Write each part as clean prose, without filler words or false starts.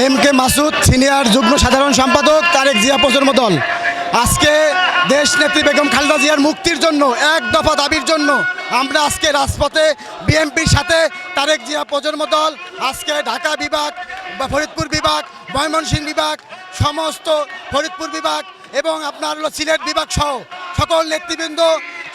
M K Masud, senior যুগ্ম সাধারণ সম্পাদক, তারেক জিয়া প্রজন্ম দল। আজকে দেশ নেত্রী বেগম খালেদা জিয়ার মুক্তির জন্য, এক দফা দাবির জন্য আমরা আজকে রাজপথে বিএনপির সাথে তারেক জিয়া প্রজন্ম দল আজকে ঢাকা বিভাগ বা ফরিদপুর বিভাগ, ময়মনসিংহ বিভাগ, সমস্ত ফরিদপুর বিভাগ এবং আপনার হলো সিলেট বিভাগ সহ সকল নেতৃবৃন্দ,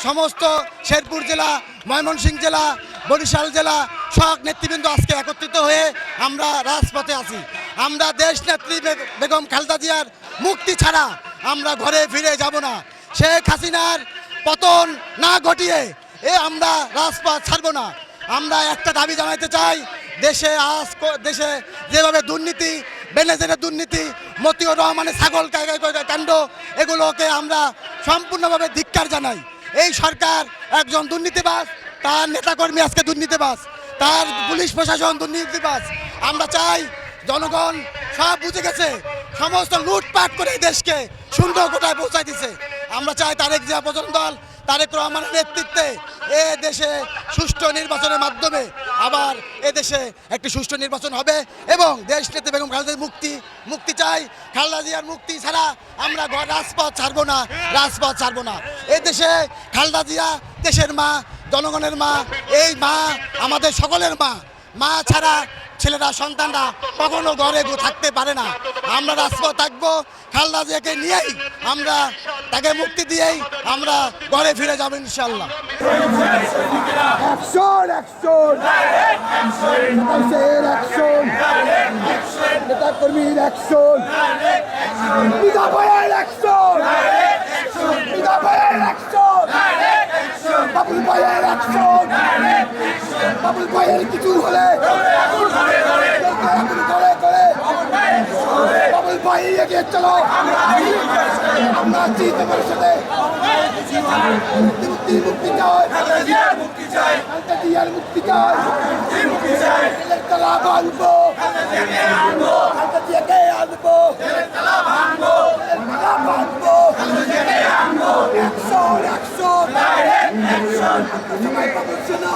সমস্ত শেরপুর জেলা, ময়মনসিংহ জেলা, বরিশাল জেলা সব নেতৃবৃন্দ আজকে একত্রিত হয়ে আমরা রাজপথে আছি। আমরা দেশ নেত্রী বেগম খালেদা জিয়ার মুক্তি ছাড়া আমরা ঘরে ফিরে যাব না। শেখ হাসিনার পতন না ঘটিয়ে আমরা রাজপথ ছাড়ব না। আমরা একটা দাবি জানাতে চাই, দেশে যেভাবে দুর্নীতি, বেনাজের দুর্নীতি, মতিউর রহমানের ছাগল কাণ্ড, এগুলোকে আমরা সম্পূর্ণভাবে ধিক্কার জানাই। এই সরকার একজন দুর্নীতিবাজ, তার নেতাকর্মী আজকে দুর্নীতিবাজ, তার পুলিশ প্রশাসন দুর্নীতিবাজ। আমরা চাই, জনগণ সব বুঝে গেছে, সমস্ত লুটপাট করে দেশকে সুন্দর কোটায় পৌঁছায় দিছে। আমরা চাই তারেক জিয়া প্রজন্ম দল, তারেক রহমানের নেতৃত্বে এ দেশে সুষ্ঠু নির্বাচনের মাধ্যমে আবার এ দেশে একটি সুষ্ঠু নির্বাচন হবে এবং দেশ নেত্রী বেগম খালেদা মুক্তি চাই। খালেদা জিয়ার মুক্তি ছাড়া আমরা রাজপথ ছাড়বো না, রাজপথ ছাড়বো না। এ দেশে খালেদা জিয়া দেশের মা, জনগণের মা, এই মা আমাদের সকলের মা। মা ছাড়া ছেলেরা, সন্তানরা কখনো ঘরে থাকতে পারে না। আমরা রাজপথ থাকবো, খালেদা জিয়াকে নিয়েই আমরা তাকে মুক্তি দিয়েই আমরা ঘরে ফিরে যাবো ইনশাল্লাহ। নেতাকর্মীর অ্যাকশন, বাবুল ভাইয়ের অ্যাকশন, বাবুল ভাইয়ের কিছু হলে বাবুল ভাই এগিয়ে চলো, আমরা আছি তোমার সাথে। মুক্তি চাই, মুক্তি চাই, মুক্তি চাই, তালা ভাঙবো, আনবো, অ্যাকশন, অ্যাকশন, সবাই পাবো শোনা।